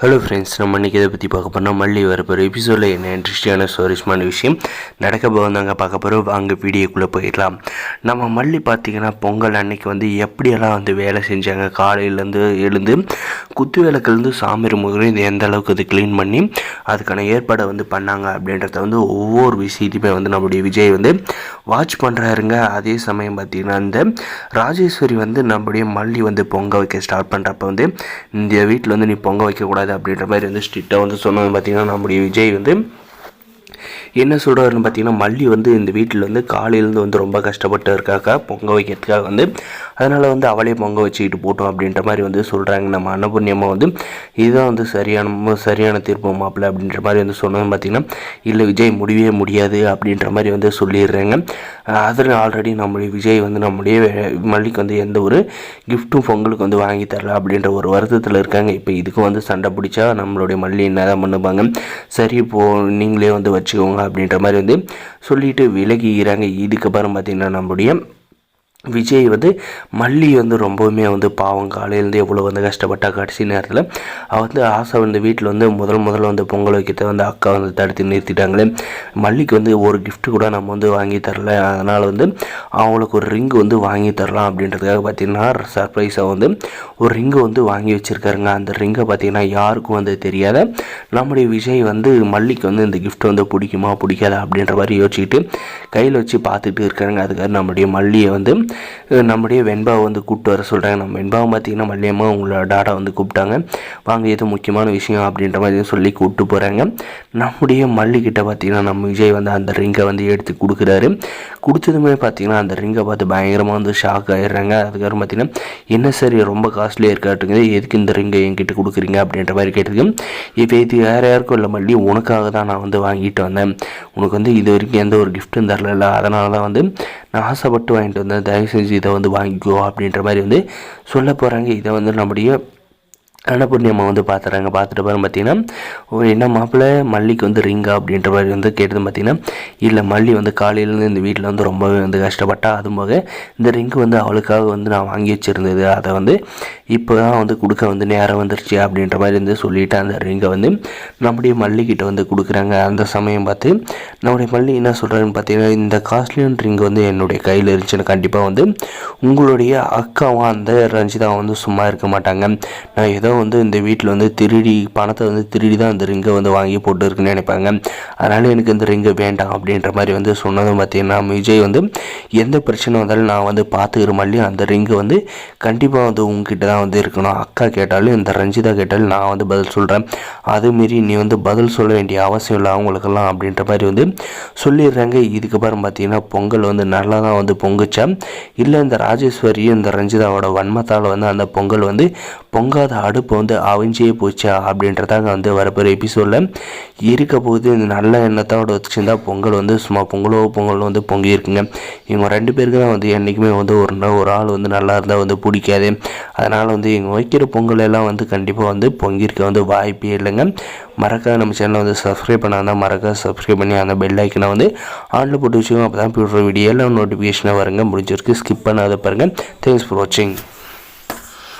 Hello friends, நம்ம இன்றைக்கி இதை பற்றி பார்க்க போனால் மல்லி வரப்போகிற எபிசோடில் என்ன இன்ட்ரெஸ்டிங்கான சுவாரஸ்யமான விஷயம் நடக்க போகிறாங்க பார்க்க போகிறோம். அங்கே வீடியோக்குள்ளே போயிடலாம். நம்ம மல்லி பார்த்திங்கன்னா பொங்கல் அன்னைக்கு எப்படியெல்லாம் வேலை செஞ்சாங்க, காலையிலேருந்து எழுந்து குத்து விளக்குலேருந்து சாமி முகரையும் இது எந்த அளவுக்கு அது க்ளீன் பண்ணி அதுக்கான ஏற்பாடை பண்ணாங்க அப்படின்றத ஒவ்வொரு விஷயத்தையுமே நம்முடைய விஜய் வாட்ச் பண்ணுறாருங்க. அதே சமயம் பார்த்திங்கன்னா இந்த ராஜேஸ்வரி நம்முடைய மல்லி பொங்க வைக்க ஸ்டார்ட் பண்ணுறப்ப இந்த வீட்டில் நீ பொங்க வைக்கக்கூடாது அப்படின்ற மாதிரி ஸ்ட்ரிக்டாக சொன்னது பார்த்திங்கன்னா நம்முடைய விஜய் என்ன சொல்கிறாருன்னு பார்த்தீங்கன்னா, மல்லி இந்த வீட்டில் காலையிலேருந்து ரொம்ப கஷ்டப்பட்டு இருக்காக்கா பொங்க வைக்கிறதுக்காக அதனால் அவளே பொங்க வச்சுக்கிட்டு போட்டோம் அப்படின்ற மாதிரி சொல்கிறாங்க. நம்ம அன்னபூர்ணியம்மா இதுதான் சரியான தீர்ப்பு மாப்பிள்ள அப்படின்ற மாதிரி சொன்னது பார்த்திங்கன்னா, இல்லை விஜய் முடியவே முடியாது அப்படின்ற மாதிரி சொல்லிடுறாங்க. அதில் ஆல்ரெடி நம்முடைய விஜய் நம்முடைய மல்லிக்கு எந்த ஒரு கிஃப்ட்டும் பொங்கலுக்கு வாங்கி தரல அப்படின்ற ஒரு வருத்தத்தில் இருக்காங்க. இப்போ இதுக்கு சண்டை பிடிச்சா நம்மளுடைய மல்லி என்ன தான் பண்ணுவாங்க, சரி இப்போது நீங்களே வச்சுக்கோங்க அப்படின்ற மாதிரி சொல்லிட்டு விலகிக்கிறாங்க. இதுக்கப்புறம் பார்த்திங்கன்னா நம்முடைய விஜய் மல்லி ரொம்பவுமே பாவம் காலையிலேருந்து எவ்வளோ கஷ்டப்பட்டா கடைசி நேரத்தில் ஆசை வீட்டில் முதல்ல பொங்கல் வைக்கிறத அக்கா தடுத்து நிறுத்திட்டாங்களே. மல்லிக்கு ஒரு கிஃப்ட் கூட நம்ம வாங்கி தரல, அதனால் அவங்களுக்கு ஒரு ரிங்கு வாங்கி தரலாம் அப்படின்றதுக்காக பார்த்திங்கன்னா சர்ப்ரைஸாக ஒரு ரிங்கு வாங்கி வச்சுருக்காருங்க. அந்த ரிங்கை பார்த்திங்கன்னா யாருக்கும் தெரியாத நம்முடைய விஜய் மல்லிக்கு இந்த கிஃப்ட் பிடிக்குமா பிடிக்காதா அப்படின்ற மாதிரி யோசிச்சுக்கிட்டு கையில் வச்சு பார்த்துட்டு இருக்காங்க. அதுக்காக நம்முடைய மல்லியை நம்முடைய வெண்பாவை கூப்பிட்டு வர சொல்கிறாங்க. நம்ம வெண்பாவை பார்த்திங்கன்னா மல்லியம்மா உங்களோட டாடா கூப்பிட்டாங்க, வாங்க ஏதோ முக்கியமான விஷயம் அப்படின்ற மாதிரி சொல்லி கூப்பிட்டு போகிறாங்க. நம்முடைய மல்லிக்கிட்ட பார்த்திங்கன்னா நம்ம விஜய் அந்த ரிங்கை எடுத்து கொடுக்குறாரு. கொடுத்ததுமே பார்த்திங்கன்னா அந்த ரிங்கை பார்த்து பயங்கரமாக ஷாக் ஆகிடுறாங்க. அதுக்கப்புறம் பார்த்திங்கன்னா என்ன சரி ரொம்ப காஸ்ட்லியாக இருக்காட்டுங்க, எதுக்கு இந்த ரிங்கை என்கிட்ட கொடுக்குறீங்க அப்படின்ற மாதிரி கேட்டதுக்கு, இப்போ இது வேறு யாருக்கும் இல்லை மல்லி, உனக்காக தான் நான் வாங்கிட்டு வந்தேன், உனக்கு இது வரைக்கும் எந்த ஒரு கிஃப்ட்டும் தரல, அதனால தான் நான் ஆசைப்பட்டு வாங்கிட்டு வந்தேன், தயவு செஞ்சு இதை வாங்கிக்கோ அப்படின்ற மாதிரி சொல்ல போகிறாங்க. இதை நம்முடைய அன்னபூர்ணியம்மா பார்த்துறாங்க. பார்த்துட்டு பாருங்க பார்த்திங்கன்னா, என்ன மாப்பிள்ளை மல்லிக்கு ரிங்கா அப்படின்ற மாதிரி கேட்டது பார்த்திங்கன்னா, இல்லை மல்லி காலையிலேருந்து இந்த வீட்டில் ரொம்பவே கஷ்டப்பட்டா, அதுபோக இந்த ரிங்கு அவளுக்காக நான் வாங்கி வச்சுருந்தது, அதை இப்போ தான் கொடுக்க நேரம் வந்துருச்சு அப்படின்ற மாதிரி சொல்லிவிட்டு அந்த ரிங்கை நம்முடைய மல்லிக்கிட்ட கொடுக்குறாங்க. அந்த சமயம் பார்த்து நம்முடைய மல்லி என்ன சொல்கிறாருன்னு பார்த்தீங்கன்னா, இந்த காஸ்ட்லியான ரிங்கு என்னுடைய கையில் இருந்துச்சுன்னு கண்டிப்பாக உங்களுடைய அக்காவும் அந்த ரஞ்சிதா சும்மா இருக்க மாட்டாங்க, நான் ஏதோ இந்த வீட்டில் திருடி பணத்தை திருடி தான் அந்த ரிங்கை வாங்கி போட்டு இருக்குன்னு நினைப்பாங்க, அதனால் எனக்கு இந்த ரிங்கை வேண்டாம் அப்படின்ற மாதிரி சொன்னதும் பார்த்திங்கன்னா விஜய் எந்த பிரச்சனை வந்தாலும் நான் பார்த்துக்கிற மல்லி, அந்த ரிங்கு கண்டிப்பாக உங்ககிட்ட தான் இருக்கணும், அக்கா கேட்டாலும் இந்த ரஞ்சிதா கேட்டாலும் நான் பதில் சொல்கிறேன், அதுமாரி நீ பதில் சொல்ல வேண்டிய அவசியம் இல்லை அவங்களுக்கெல்லாம் அப்படின்ற மாதிரி சொல்லிடுறாங்க. இதுக்கப்புறம் பார்த்திங்கன்னா பொங்கல் நல்லா தான் பொங்குச்சா இல்லை இந்த ராஜேஸ்வரியும் இந்த ரஞ்சிதாவோட வன்மத்தால் அந்த பொங்கல் பொங்காத அடுப்பு அவிஞ்சே போச்சா அப்படின்றதாங்க வரப்போகிற எபிசோடில் இருக்க போது. இந்த நல்ல எண்ணத்தோட வச்சுருந்தா பொங்கல் சும்மா பொங்கல் பொங்கியிருக்குங்க. இவங்க ரெண்டு பேருக்கு தான் என்றைக்குமே ஒரு ஆள் நல்லா இருந்தால் பிடிக்காது, அதனால் இவங்க வைக்கிற பொங்கல் எல்லாம் கண்டிப்பாக பொங்கியிருக்க வாய்ப்பே இல்லைங்க. மறக்காம நம்ம சேனலை சப்ஸ்கிரைப் பண்ணாதான் மறக்காம சப்ஸ்கிரைப் பண்ணி அந்த பெல் ஐக்கனை ஆனில் போட்டு வச்சுக்கோங்க. அப்போ தான் போடுற வீடியோவில் நோட்டிஃபிகேஷனாக வருங்க. முடிஞ்சிருக்கு, ஸ்கிப் பண்ணாத பாருங்கள். தேங்க்ஸ் ஃபார் வாட்சிங்.